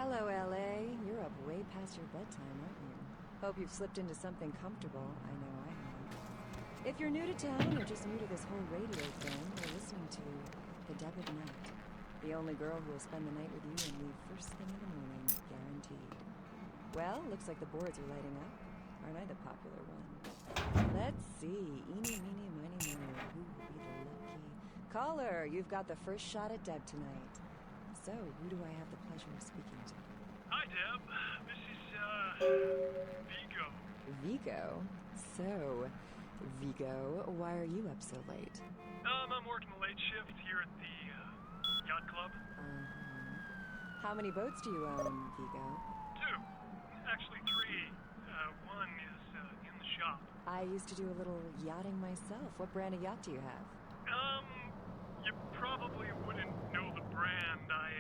Hello, LA. You're up way past your bedtime, aren't you? Hope you've slipped into something comfortable. I know I have. If you're new to town or just new to this whole radio thing, you're listening to The Deb of Night. The only girl who will spend the night with you and leave first thing in the morning, guaranteed. Well, looks like the boards are lighting up. Aren't I the popular one? Let's see. Eeny, meeny, miny, moe. Who will be the lucky caller? You've got the first shot at Deb tonight. So, who do I have the pleasure of speaking to? Hi, Deb. This is, Vigo. Vigo? So, Vigo, why are you up so late? I'm working the late shift here at the, yacht club. How many boats do you own, Vigo? 2. Actually 3. One is, in the shop. I used to do a little yachting myself. What brand of yacht do you have? You probably wouldn't know the brand. I,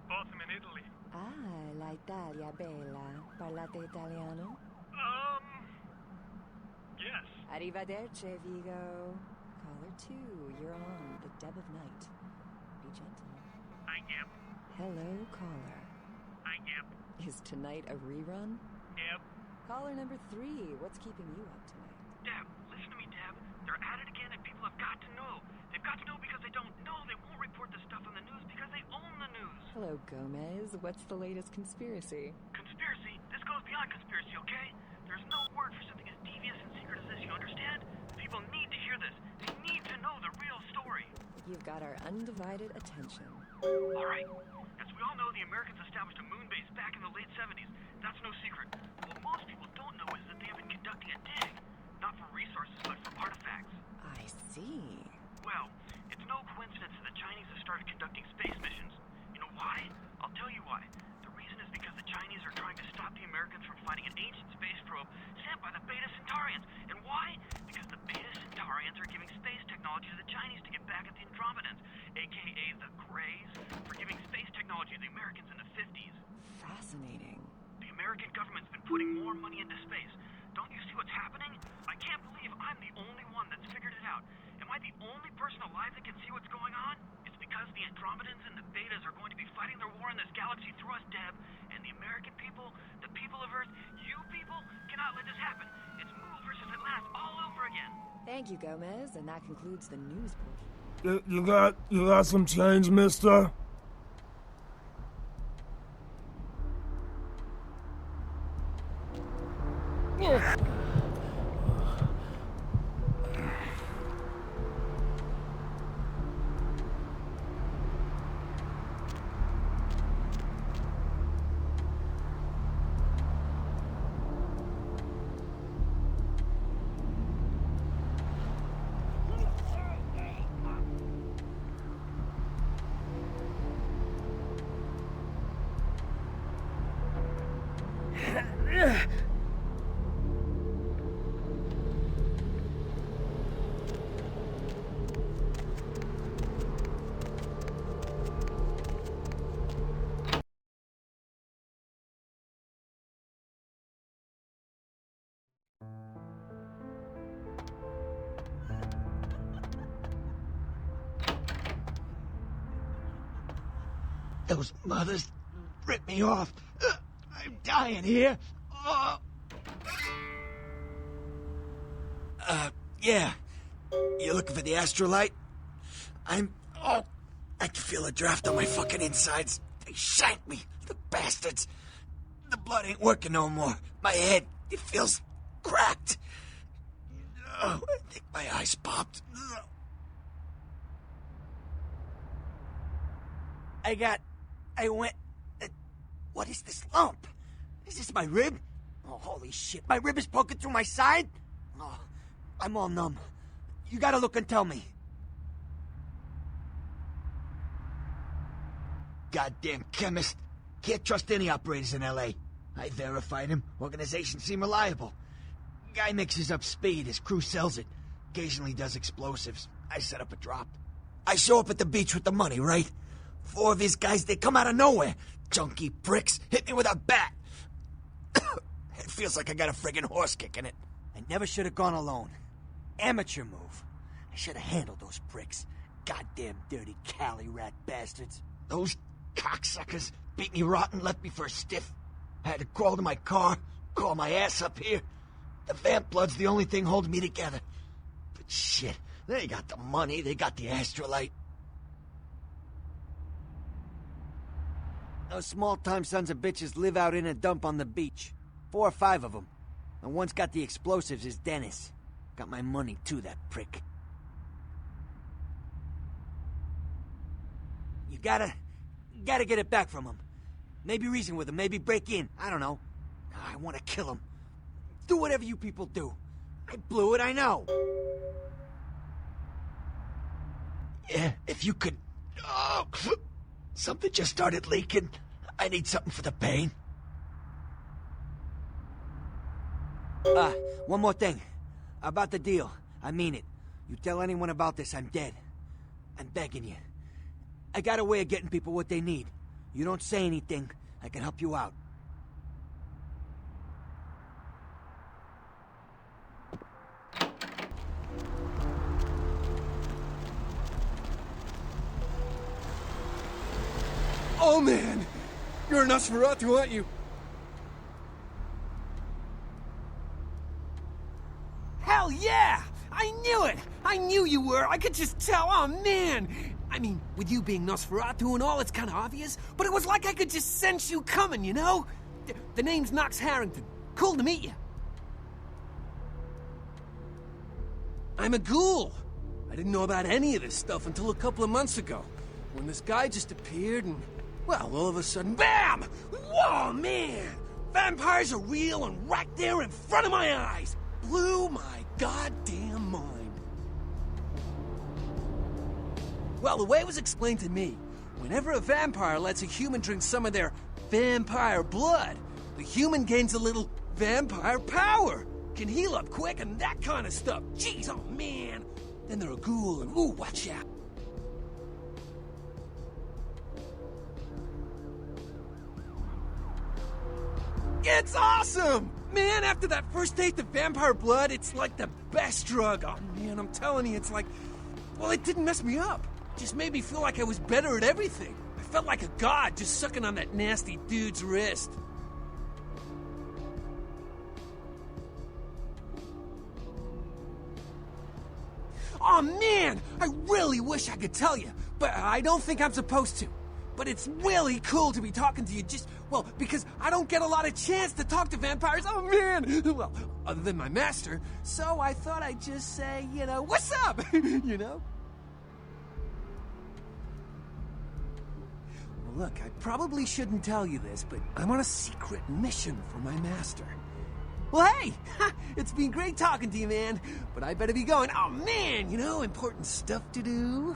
bought them in Italy. Ah, la Italia bella. Parlate italiano? Yes. Arrivederci, Vigo. Caller 2, you're on The Deb of Night. Be gentle. I am. Hello, caller. I am. Is tonight a rerun? Deb. Caller number 3, what's keeping you up tonight? Deb, listen to me, Deb. They're at it again and people have got to know. They've got to know because they don't know. They won't report the stuff on the news because they own the news. Hello, Gomez. What's the latest conspiracy? Conspiracy? This goes beyond conspiracy, okay? There's no word for something as devious and secret as this, you understand? People need to hear this. They need to know the real story. You've got our undivided attention. All right. As we all know, the Americans established a moon base back in the late 70s. That's no secret. What most people don't know is that they have been conducting a dig. Not for resources, but for artifacts. I see. Well, it's no coincidence that the Chinese have started conducting space missions. You know why? I'll tell you why. The reason is because the Chinese are trying to stop the Americans from finding an ancient space probe sent by the Beta Centaurians. And why? Because the Beta Centaurians are giving space technology to the Chinese to get back at the Andromedans, aka the Greys, for giving space technology to the Americans in the 50s. Fascinating. The American government's been putting more money into space. Don't you see what's happening? I can't believe I'm the only one that's figured it out. Am I the only person alive that can see what's going on? It's because the Andromedans and the Betas are going to be fighting their war in this galaxy through us, Deb. And the American people, the people of Earth, you people, cannot let this happen. It's Mool versus Atlantis all over again. Thank you, Gomez, and that concludes the news portion. You got some change, mister? Those mothers ripped me off. I'm dying here. Yeah. You looking for the astrolite? I can feel a draft on my fucking insides. They shanked me, the bastards. The blood ain't working no more. My head, it feels cracked. I think my eyes popped. What is this lump? Is this my rib? Oh, holy shit, my rib is poking through my side? Oh, I'm all numb. You gotta look and tell me. Goddamn chemist. Can't trust any operators in L.A. I verified him. Organization seem reliable. Guy mixes up speed. His crew sells it. Occasionally does explosives. I set up a drop. I show up at the beach with the money, right? 4 of his guys, they come out of nowhere. Junky pricks hit me with a bat. It feels like I got a friggin' horse kick in it. I never should have gone alone. Amateur move. I should have handled those pricks. Goddamn dirty Cali rat bastards. Those cocksuckers beat me rotten, left me for a stiff. I had to crawl to my car, crawl my ass up here. The vamp blood's the only thing holding me together. But shit, they got the money, they got the astrolite. Those small-time sons of bitches live out in a dump on the beach. 4 or 5 of them. The one's got the explosives is Dennis. Got my money too, that prick. You gotta get it back from him. Maybe reason with him, maybe break in. I don't know. I want to kill him. Do whatever you people do. I blew it, I know. Yeah, if you could... Oh, something just started leaking. I need something for the pain. One more thing. About the deal. I mean it. You tell anyone about this, I'm dead. I'm begging you. I got a way of getting people what they need. You don't say anything, I can help you out. Oh man! You're a Nosferatu, aren't you? Hell yeah! I knew it! I knew you were! I could just tell! Oh man! I mean, with you being Nosferatu and all, it's kind of obvious, but it was like I could just sense you coming, you know? The name's Knox Harrington. Cool to meet you. I'm a ghoul. I didn't know about any of this stuff until a couple of months ago, when this guy just appeared and, well, all of a sudden, BAM! Whoa, man! Vampires are real and right there in front of my eyes! Blew my goddamn mind. Well, the way it was explained to me, whenever a vampire lets a human drink some of their vampire blood, the human gains a little vampire power, can heal up quick and that kind of stuff. Jeez, oh man! Then they're a ghoul and ooh, watch out. It's awesome! Man, after that first taste of vampire blood, it's like the best drug. Oh man, I'm telling you, it's like... Well, it didn't mess me up. It just made me feel like I was better at everything. I felt like a god just sucking on that nasty dude's wrist. Oh man, I really wish I could tell you, but I don't think I'm supposed to. But it's really cool to be talking to you just, well, because I don't get a lot of chance to talk to vampires. Oh man! Well, other than my master, so I thought I'd just say, you know, what's up? You know? Well, look, I probably shouldn't tell you this, but I'm on a secret mission for my master. Well, hey! It's been great talking to you, man, but I better be going. Oh man, you know, important stuff to do.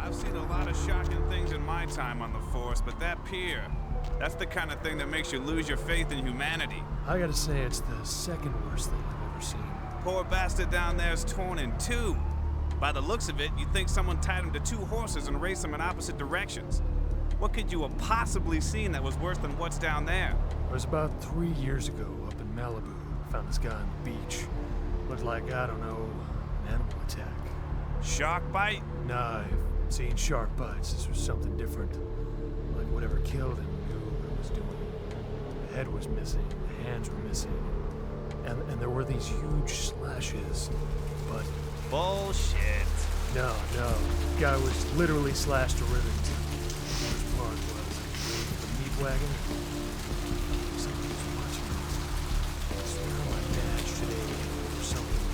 I've seen a lot of shocking things in my time on the force, but that pier, that's the kind of thing that makes you lose your faith in humanity. I gotta say, it's the second worst thing I've ever seen. Poor bastard down there is torn in two. By the looks of it, you'd think someone tied him to 2 horses and raced them in opposite directions. What could you have possibly seen that was worse than what's down there? It was about 3 years ago up in Malibu. I found this guy on the beach. Looked like, I don't know, an animal attack. Shark bite? Nah, I've seen shark bites. This was something different. Like whatever killed him knew what it was doing. The head was missing, the hands were missing. And there were these huge slashes, but... Bullshit. No. The guy was literally slashed to ribbons. The worst part was, the meat wagon. Somebody was watching us. I swear on my badge today or something.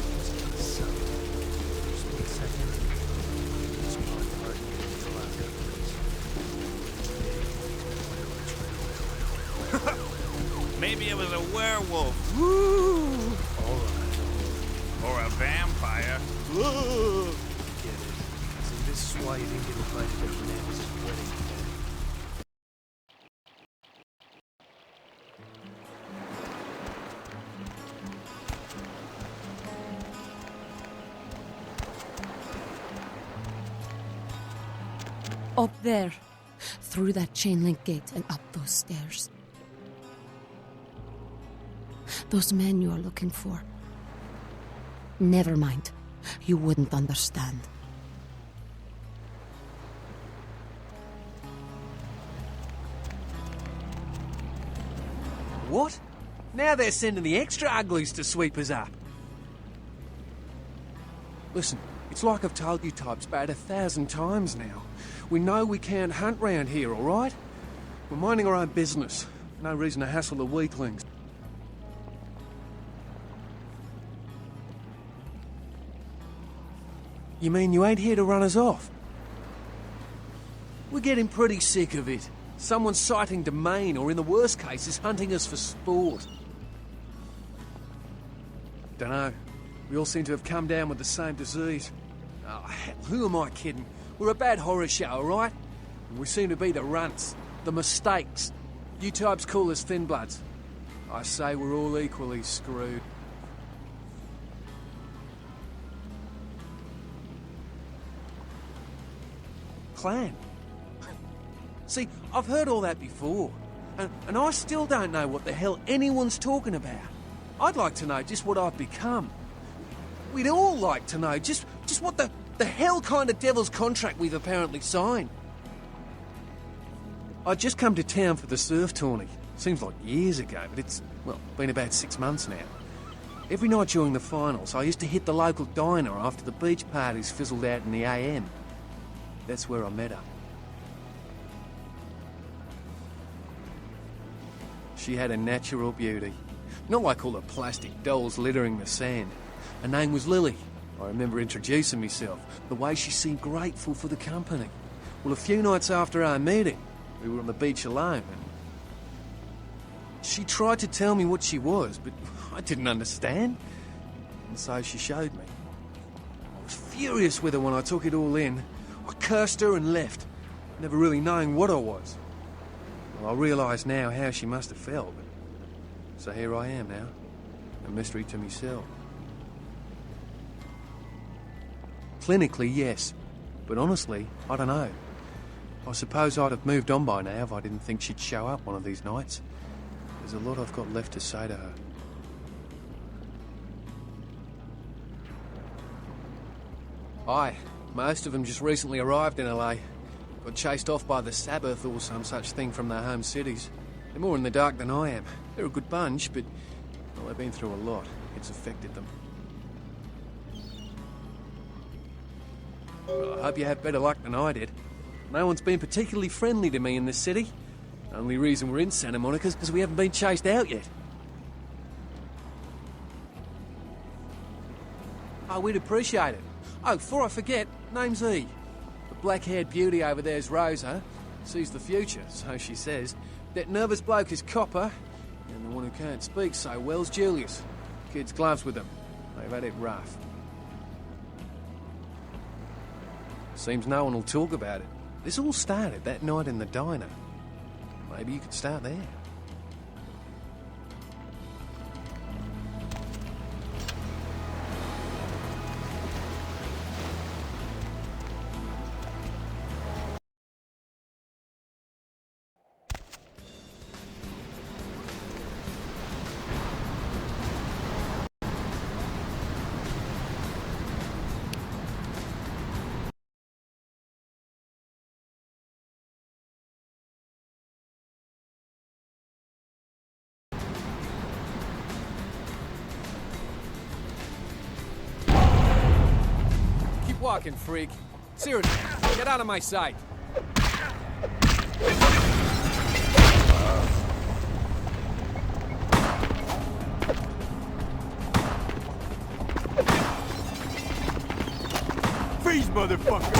It was on the sun. For a split second, it was hard to get until after the race. Maybe it was a werewolf. Woo! All right. Or a vampire. Get it. See, this is why you didn't get invited to Fernandez's wedding today. Up there. Through that chain link gate and up those stairs. Those men you are looking for. Never mind. You wouldn't understand. What? Now they're sending the extra uglies to sweep us up. Listen, it's like I've told you types about 1,000 times now. We know we can't hunt round here, all right? We're minding our own business. No reason to hassle the weaklings. You mean you ain't here to run us off? We're getting pretty sick of it. Someone's sighting domain, or in the worst case, is hunting us for sport. Dunno. We all seem to have come down with the same disease. Oh, hell, who am I kidding? We're a bad horror show, all right? And we seem to be the runts, the mistakes. You types call us thin bloods. I say we're all equally screwed. Clan? See, I've heard all that before, and I still don't know what the hell anyone's talking about. I'd like to know just what I've become. We'd all like to know just what the hell kind of devil's contract we've apparently signed. I'd just come to town for the surf tourney. Seems like years ago, but it's, well, been about 6 months now. Every night during the finals, I used to hit the local diner after the beach parties fizzled out in the AM. That's where I met her. She had a natural beauty. Not like all the plastic dolls littering the sand. Her name was Lily. I remember introducing myself, the way she seemed grateful for the company. Well, a few nights after our meeting, we were on the beach alone, and she tried to tell me what she was, but I didn't understand, and so she showed me. I was furious with her when I took it all in. I cursed her and left, never really knowing what I was. Well, I realise now how she must have felt, but so here I am now, a mystery to myself. Clinically, yes, but honestly, I don't know. I suppose I'd have moved on by now if I didn't think she'd show up one of these nights. There's a lot I've got left to say to her. Aye, most of them just recently arrived in LA. Got chased off by the Sabbath or some such thing from their home cities. They're more in the dark than I am. They're a good bunch, but well, they've been through a lot. It's affected them. Well, I hope you have better luck than I did. No one's been particularly friendly to me in this city. The only reason we're in Santa Monica is because we haven't been chased out yet. Oh, we'd appreciate it. Oh, before I forget, name's E. The black-haired beauty over there's Rosa. Sees the future, so she says. That nervous bloke is Copper. And the one who can't speak so well's Julius. Kids' gloves with them. They've had it rough. Seems no one will talk about it. This all started that night in the diner. Maybe you could start there. Walking, freak. Seriously, get out of my sight. Freeze, motherfucker!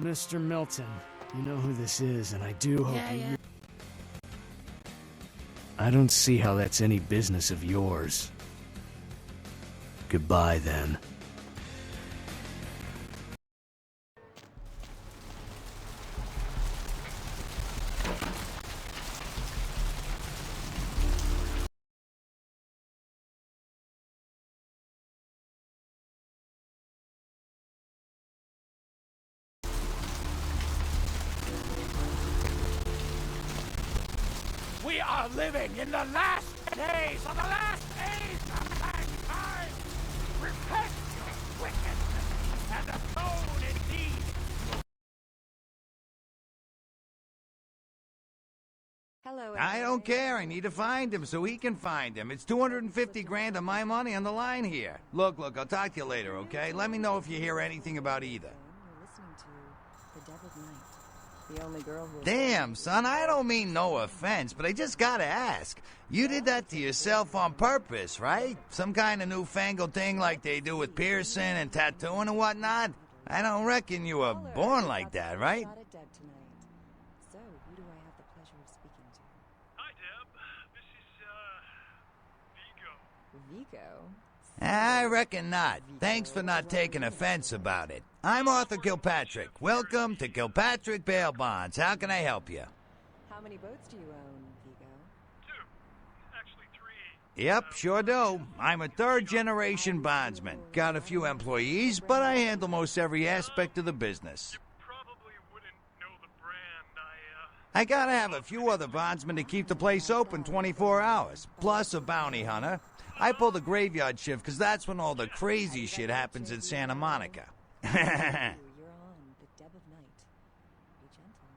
Mr. Milton, you know who this is, and I do hope you... I don't see how that's any business of yours. Goodbye, then. We are living in the last days of the last age of mankind! Repent your wickedness and atone indeed! Hello, I don't care. I need to find him so he can find him. It's 250 grand of my money on the line here. Look, I'll talk to you later, okay? Let me know if you hear anything about either. You're listening to The Devil's Night. The only girl who... Damn, son, I don't mean no offense, but I just gotta ask. You did that to yourself on purpose, right? Some kind of newfangled thing like they do with piercing and tattooing and whatnot? I don't reckon you were born like that, right? Shot at Deb tonight. So, who do I have the pleasure of speaking to? Hi, Deb. This is, Vigo. Vigo? I reckon not. Thanks for not taking offense about it. I'm Arthur Kilpatrick. Welcome to Kilpatrick Bail Bonds. How can I help you? How many boats do you own, Vigo? 2. Actually, 3. Yep, sure do. I'm a third-generation bondsman. Got a few employees, but I handle most every aspect of the business. Probably wouldn't know the brand. I gotta have a few other bondsmen to keep the place open 24 hours, plus a bounty hunter. I pull the graveyard shift because that's when all the crazy shit happens in Santa Monica. You're on The Deb of Night. Be gentle.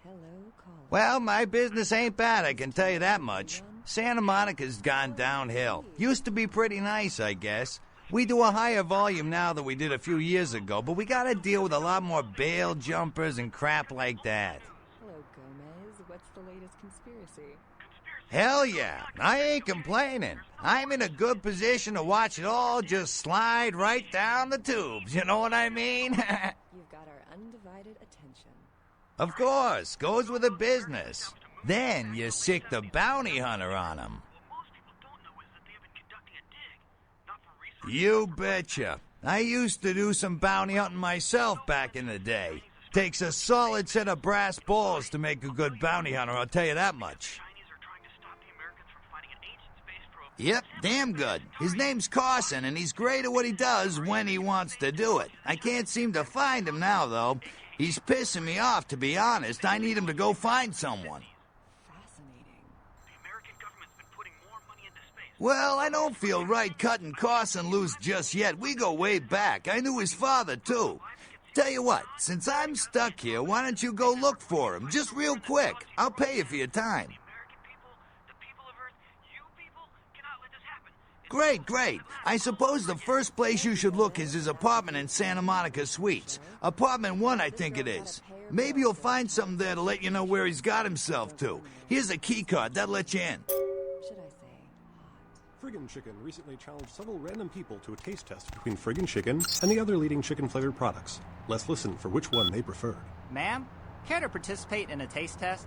Hello, caller. Well, my business ain't bad, I can tell you that much. Santa Monica's gone downhill. Used to be pretty nice, I guess. We do a higher volume now than we did a few years ago, but we gotta deal with a lot more bail jumpers and crap like that. Hello, Gomez. What's the latest conspiracy? Hell yeah, I ain't complaining. I'm in a good position to watch it all just slide right down the tubes, you know what I mean? You've got our undivided attention. Of course, goes with the business. Then you sick the bounty hunter on them. Most people don't know is that they've been conducting a dig. Not for research. You betcha. I used to do some bounty hunting myself back in the day. Takes a solid set of brass balls to make a good bounty hunter, I'll tell you that much. Chinese are trying to stop the Americans from fighting an ancient space probe. Yep, damn good. His name's Carson, and he's great at what he does when he wants to do it. I can't seem to find him now, though. He's pissing me off, to be honest. I need him to go find someone. Fascinating. The American government's been putting more money into space. Well, I don't feel right cutting Carson loose just yet. We go way back. I knew his father, too. Tell you what, since I'm stuck here, why don't you go look for him? Just real quick. I'll pay you for your time. Great, great. I suppose the first place you should look is his apartment in Santa Monica Suites. Apartment 1, I think it is. Maybe you'll find something there to let you know where he's got himself to. Here's a key card. That'll let you in. Should I say hot? Friggin' Chicken recently challenged several random people to a taste test between Friggin' Chicken and the other leading chicken-flavored products. Let's listen for which one they preferred. Ma'am, care to participate in a taste test?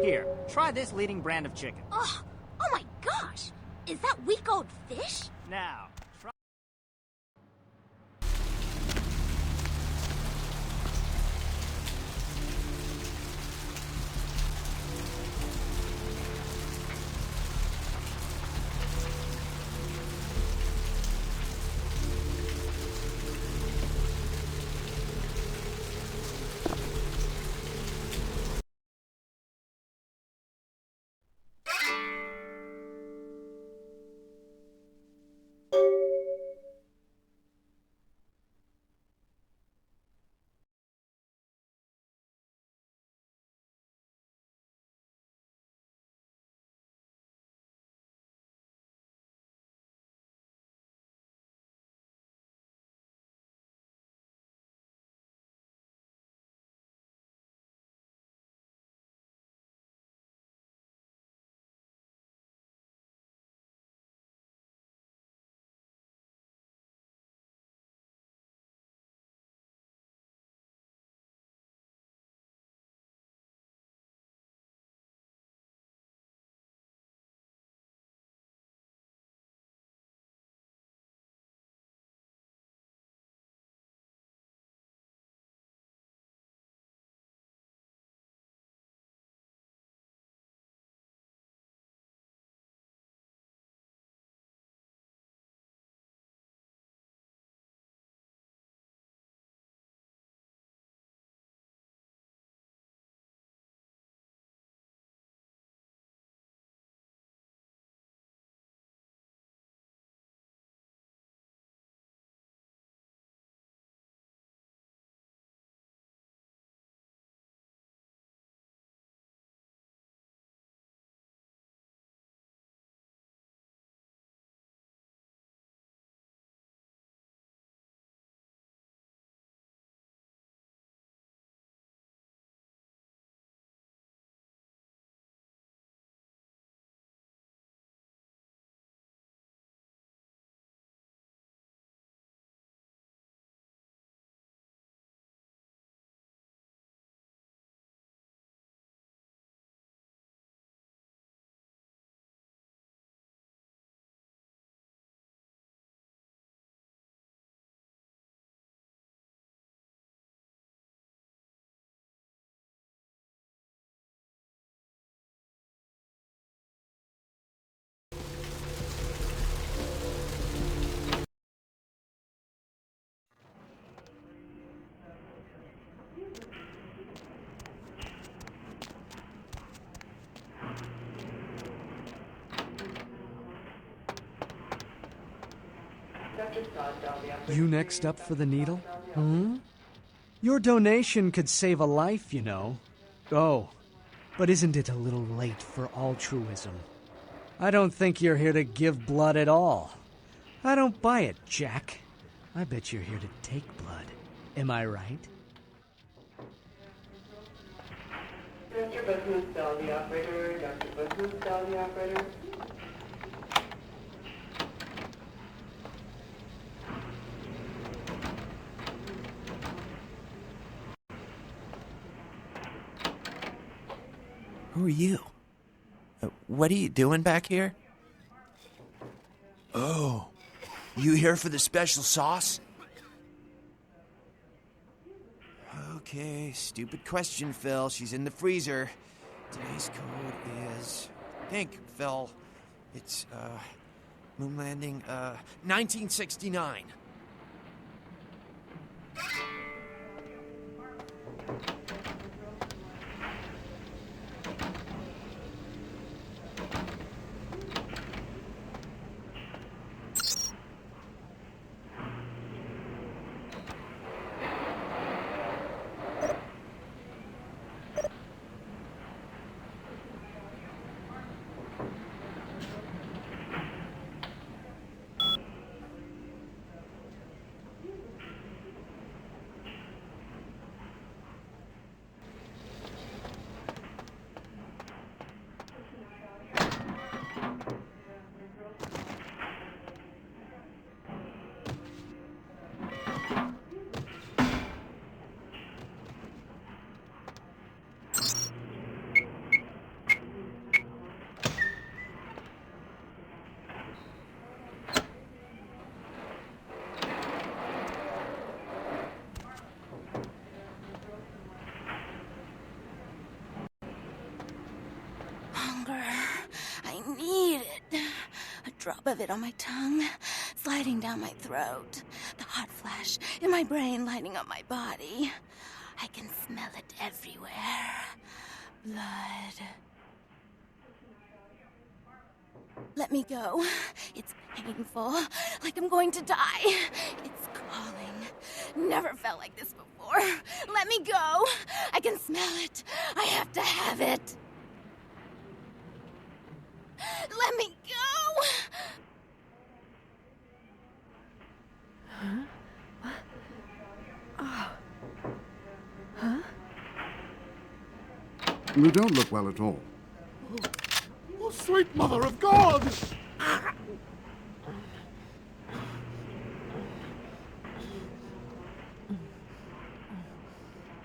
Here, try this leading brand of chicken. Oh my gosh! Is that week old fish? Now, try... You next up for the needle? Hmm? Your donation could save a life, you know. Oh, but isn't it a little late for altruism? I don't think you're here to give blood at all. I don't buy it, Jack. I bet you're here to take blood. Am I right? Dr. Business, tell the operator. Dr. Business, tell the operator. Who are you? What are you doing back here? Oh, you here for the special sauce? Okay, stupid question, Phil. She's in the freezer. Today's code is... think, Phil. It's, moon landing, 1969. drop of it on my tongue, sliding down my throat. The hot flash in my brain lighting up my body. I can smell it everywhere. Blood. Let me go. It's painful, like I'm going to die. It's calling. Never felt like this before. Let me go. I can smell it. I have to have it. Let me go. Huh? Oh. Huh? You don't look well at all. Oh, sweet mother of God!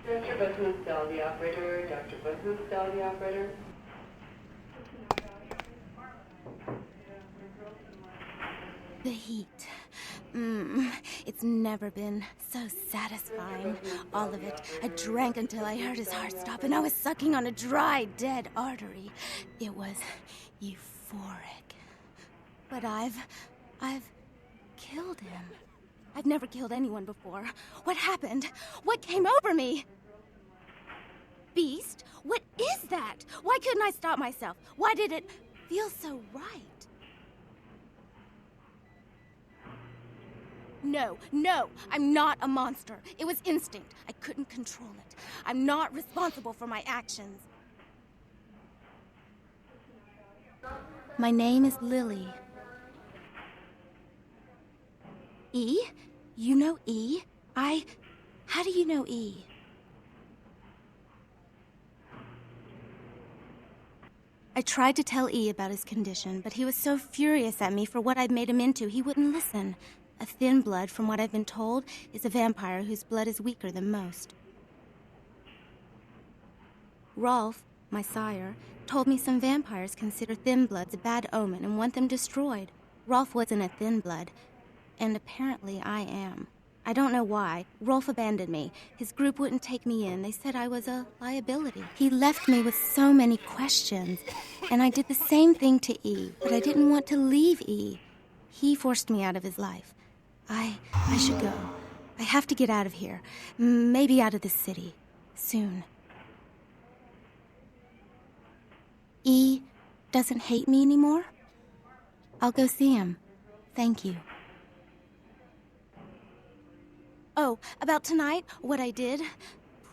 Dr. Busman, the operator. Dr. Busman, the operator. The heat. It's never been so satisfying. All of it. I drank until I heard his heart stop, and I was sucking on a dry, dead artery. It was euphoric. But I've killed him. I've never killed anyone before. What happened? What came over me? Beast? What is that? Why couldn't I stop myself? Why did it feel so right? No, I'm not a monster. It was instinct. I couldn't control it. I'm not responsible for my actions. My name is Lily. E? You know E? How do you know E? I tried to tell E about his condition, but he was so furious at me for what I'd made him into, he wouldn't listen. A thin blood, from what I've been told, is a vampire whose blood is weaker than most. Rolf, my sire, told me some vampires consider thin bloods a bad omen and want them destroyed. Rolf wasn't a thin blood, and apparently I am. I don't know why. Rolf abandoned me. His group wouldn't take me in. They said I was a liability. He left me with so many questions, and I did the same thing to E, but I didn't want to leave E. He forced me out of his life. I should go. I have to get out of here. Maybe out of the city. Soon. E doesn't hate me anymore? I'll go see him. Thank you. Oh, about tonight, what I did?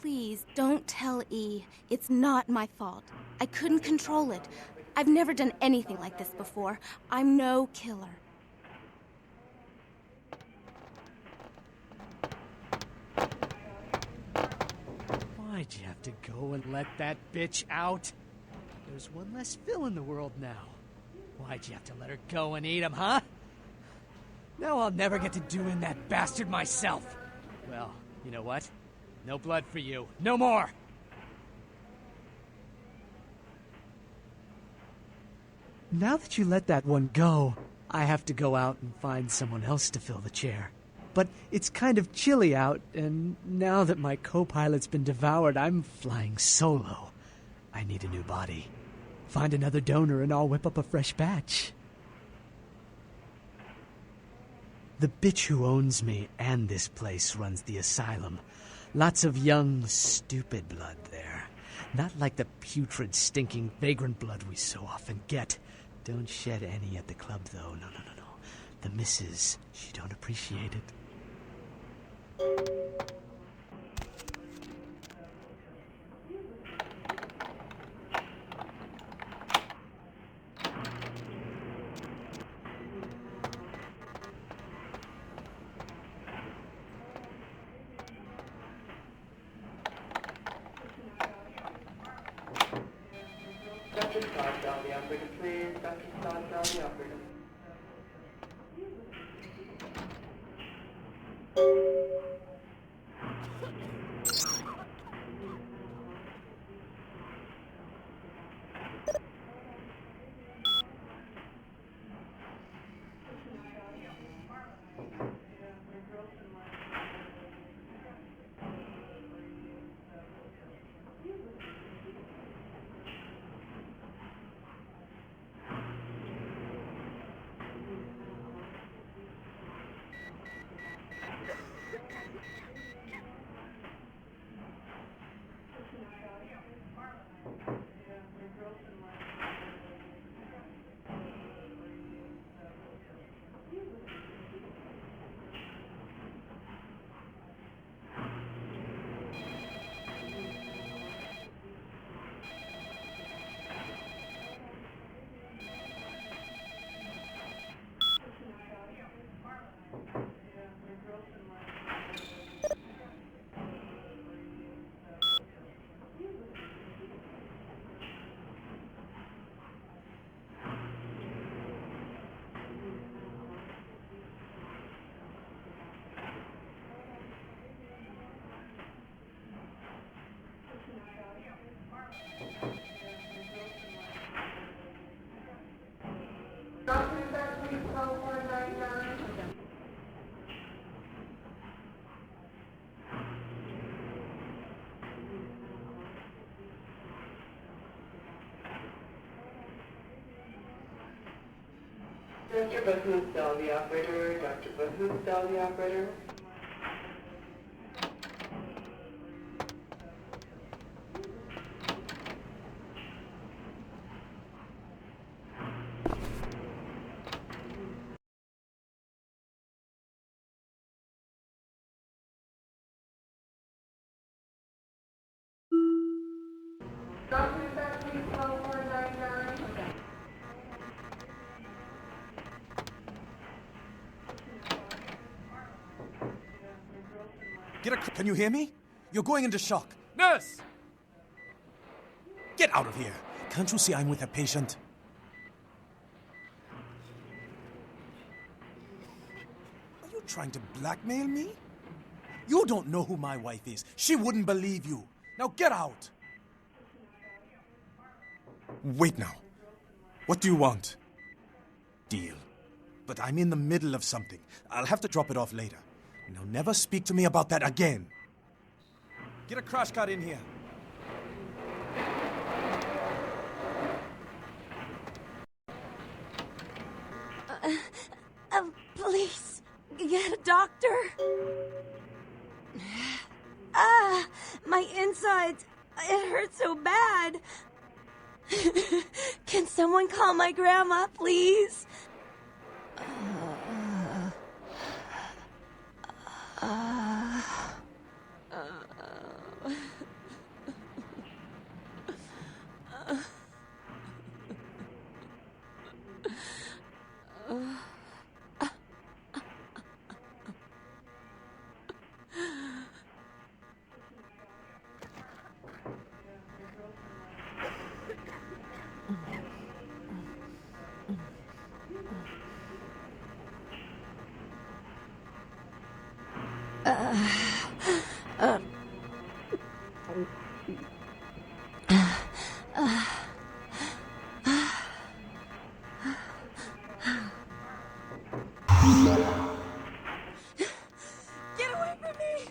Please, don't tell E. It's not my fault. I couldn't control it. I've never done anything like this before. I'm no killer. Why'd you have to go and let that bitch out? There's one less Phil in the world now. Why'd you have to let her go and eat him, huh? Now I'll never get to do in that bastard myself. Well, you know what? No blood for you. No more! Now that you let that one go, I have to go out and find someone else to fill the chair. But it's kind of chilly out, and now that my co-pilot's been devoured, I'm flying solo. I need a new body. Find another donor and I'll whip up a fresh batch. The bitch who owns me and this place runs the asylum. Lots of young, stupid blood there. Not like the putrid, stinking, vagrant blood we so often get. Don't shed any at the club, though. No. The missus, she don't appreciate it. Dr. Scott, down the operator, please. Dr. Scott, down the operator. Mr. Busmustel, the operator. Dr. Busmustel, the operator. Can you hear me? You're going into shock. Nurse! Get out of here. Can't you see I'm with a patient? Are you trying to blackmail me? You don't know who my wife is. She wouldn't believe you. Now get out. Wait now. What do you want? Deal. But I'm in the middle of something. I'll have to drop it off later. Now never speak to me about that again. Get a crash cart in here. Please, get a doctor. My insides. It hurts so bad. Can someone call my grandma, please? Get away from me!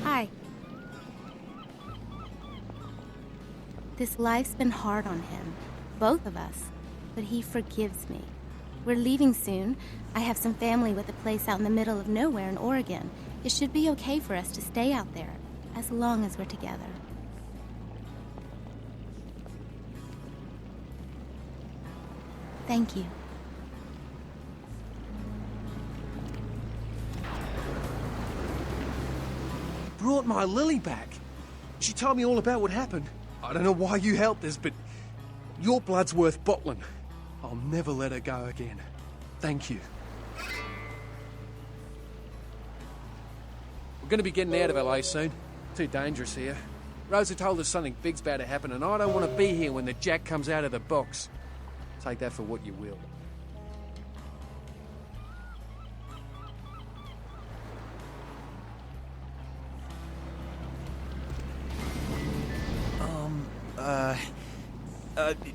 Hi. This life's been hard on him, both of us, but he forgives me. We're leaving soon. I have some family with a place out in the middle of nowhere in Oregon. It should be okay for us to stay out there, as long as we're together. Thank you. Brought my Lily back. She told me all about what happened. I don't know why you helped us, but your blood's worth bottling. I'll never let her go again. Thank you. We're gonna be getting out of LA soon. Too dangerous here. Rosa told us something big's about to happen, and I don't want to be here when the jack comes out of the box. Take that for what you will.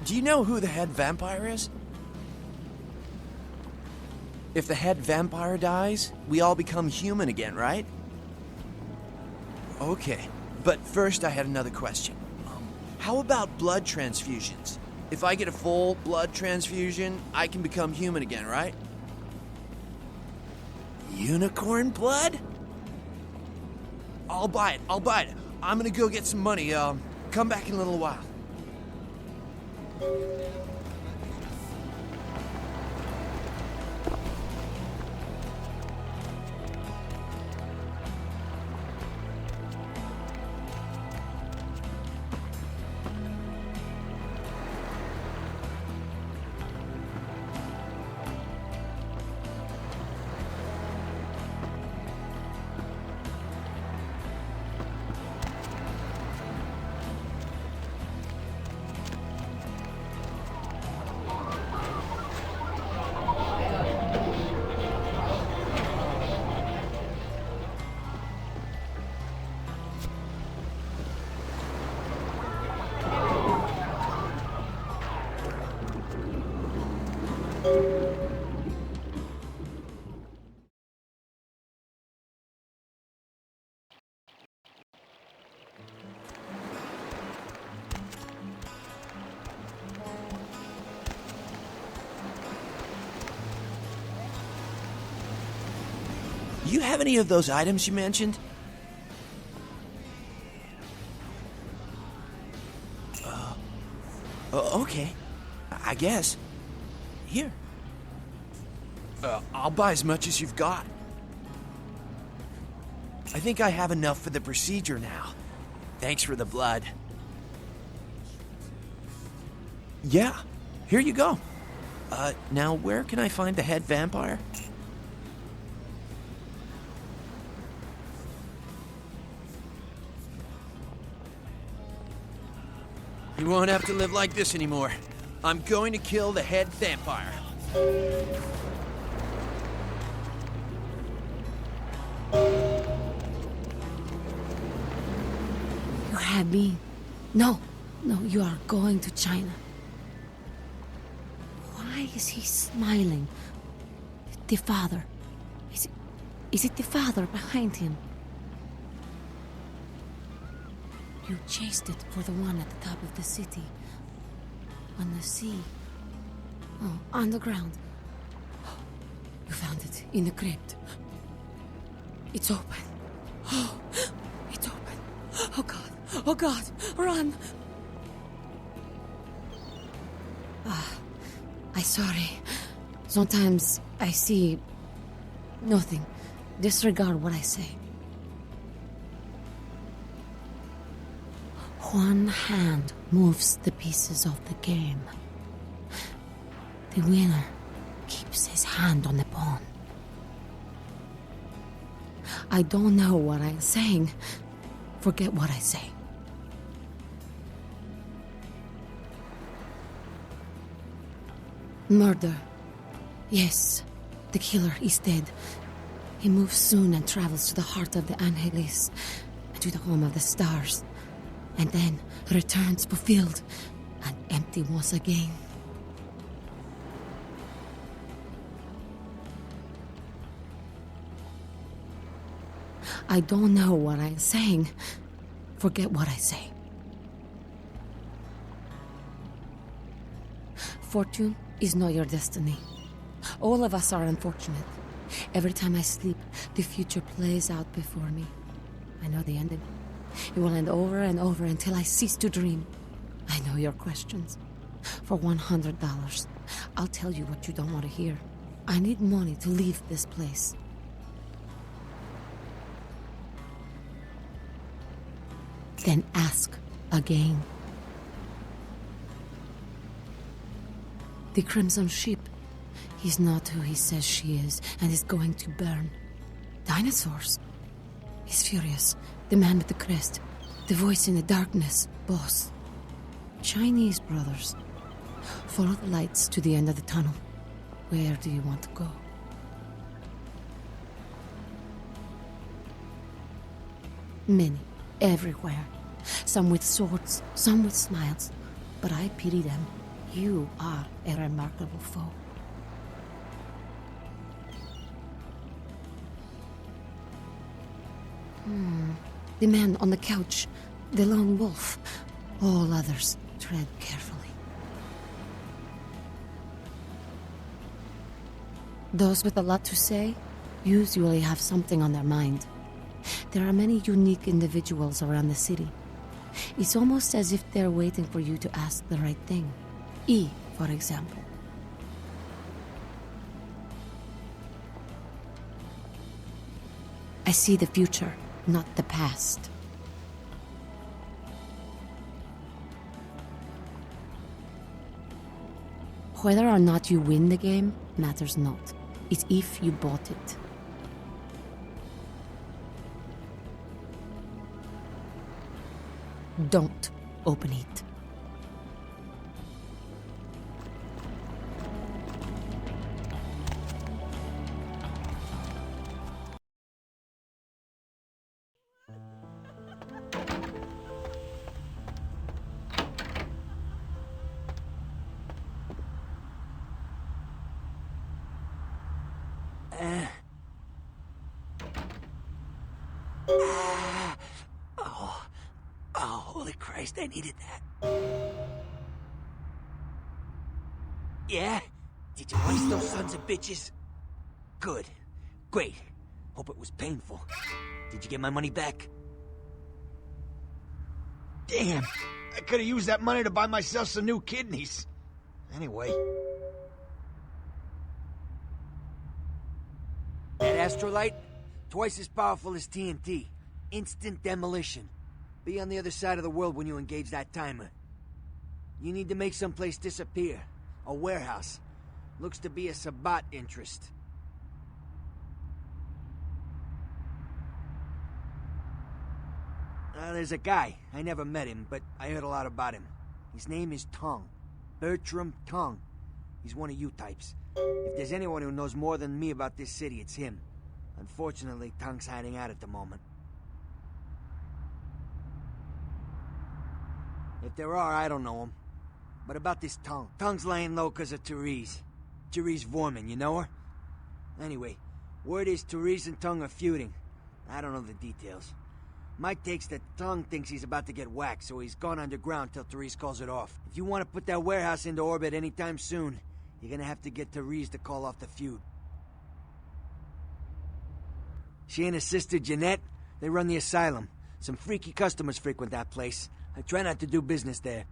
Do you know who the head vampire is? If the head vampire dies, we all become human again, right? Okay, but first I had another question. How about blood transfusions? If I get a full blood transfusion, I can become human again, right? Unicorn blood? I'll buy it. I'm gonna go get some money. Come back in a little while. You have any of those items you mentioned? Okay. I guess. Here. I'll buy as much as you've got. I think I have enough for the procedure now. Thanks for the blood. Yeah, here you go. Now where can I find the head vampire? You won't have to live like this anymore. I'm going to kill the head vampire. You have been. No, you are going to China. Why is he smiling? The father. Is it the father behind him? You chased it for the one at the top of the city. On the sea. Oh, on the ground. You found it in the crypt. It's open. Oh, it's open. Oh God. Oh God. Run. I'm sorry. Sometimes I see nothing. Disregard what I say. One hand moves the pieces of the game. The winner keeps his hand on the pawn. I don't know what I'm saying. Forget what I say. Murder. Yes, the killer is dead. He moves soon and travels to the heart of the Angeles, and to the home of the stars, and then returns fulfilled and empty once again. I don't know what I'm saying. Forget what I say. Fortune is not your destiny. All of us are unfortunate. Every time I sleep, the future plays out before me. I know the ending. It will end over and over until I cease to dream. I know your questions. For $100, I'll tell you what you don't want to hear. I need money to leave this place. Then ask again. The Crimson Sheep. He's not who he says she is, and is going to burn. Dinosaurs. He's furious. The man with the crest. The voice in the darkness. Boss. Chinese brothers. Follow the lights to the end of the tunnel. Where do you want to go? Many. Everywhere. Some with swords, some with smiles. But I pity them. You are a remarkable foe. The man on the couch. The lone wolf. All others tread carefully. Those with a lot to say usually have something on their mind. There are many unique individuals around the city. It's almost as if they're waiting for you to ask the right thing. E, for example. I see the future, not the past. Whether or not you win the game matters not. It's if you bought it. Don't open it. Oh, holy Christ, I needed that. Yeah? Did you waste those sons of bitches? Good. Great. Hope it was painful. Did you get my money back? Damn! I could have used that money to buy myself some new kidneys. Anyway. That astrolight? Twice as powerful as TNT. Instant demolition. Be on the other side of the world when you engage that timer. You need to make someplace disappear. A warehouse. Looks to be a Sabbat interest. There's a guy. I never met him, but I heard a lot about him. His name is Tong. Bertram Tong. He's one of you types. If there's anyone who knows more than me about this city, it's him. Unfortunately, Tong's hiding out at the moment. If there are, I don't know him. But about this Tong. Tong's laying low because of Therese. Therese Vorman, you know her? Anyway, word is Therese and Tong are feuding. I don't know the details. My take's that Tong thinks he's about to get whacked, so he's gone underground till Therese calls it off. If you want to put that warehouse into orbit anytime soon, you're gonna have to get Therese to call off the feud. She and her sister Jeanette, they run the asylum. Some freaky customers frequent that place. I try not to do business there.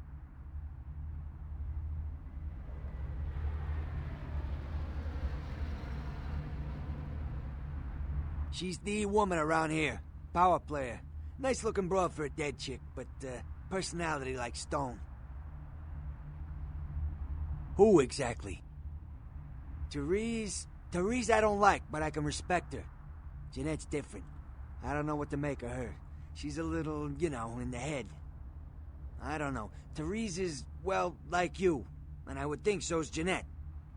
She's the woman around here. Power player. Nice looking broad for a dead chick, but personality like stone. Who exactly? Therese I don't like, but I can respect her. Jeanette's different. I don't know what to make of her. She's a little, you know, in the head. I don't know. Therese is, well, like you. And I would think so's Jeanette.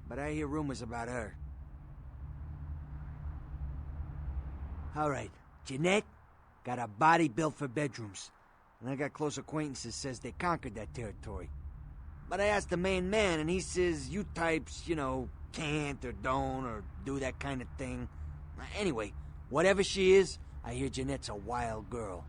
But I hear rumors about her. Alright, Jeanette got a body built for bedrooms. And I got close acquaintances says they conquered that territory. But I asked the main man, and he says you types, you know, can't or don't or do that kind of thing. Anyway, whatever she is, I hear Jeanette's a wild girl.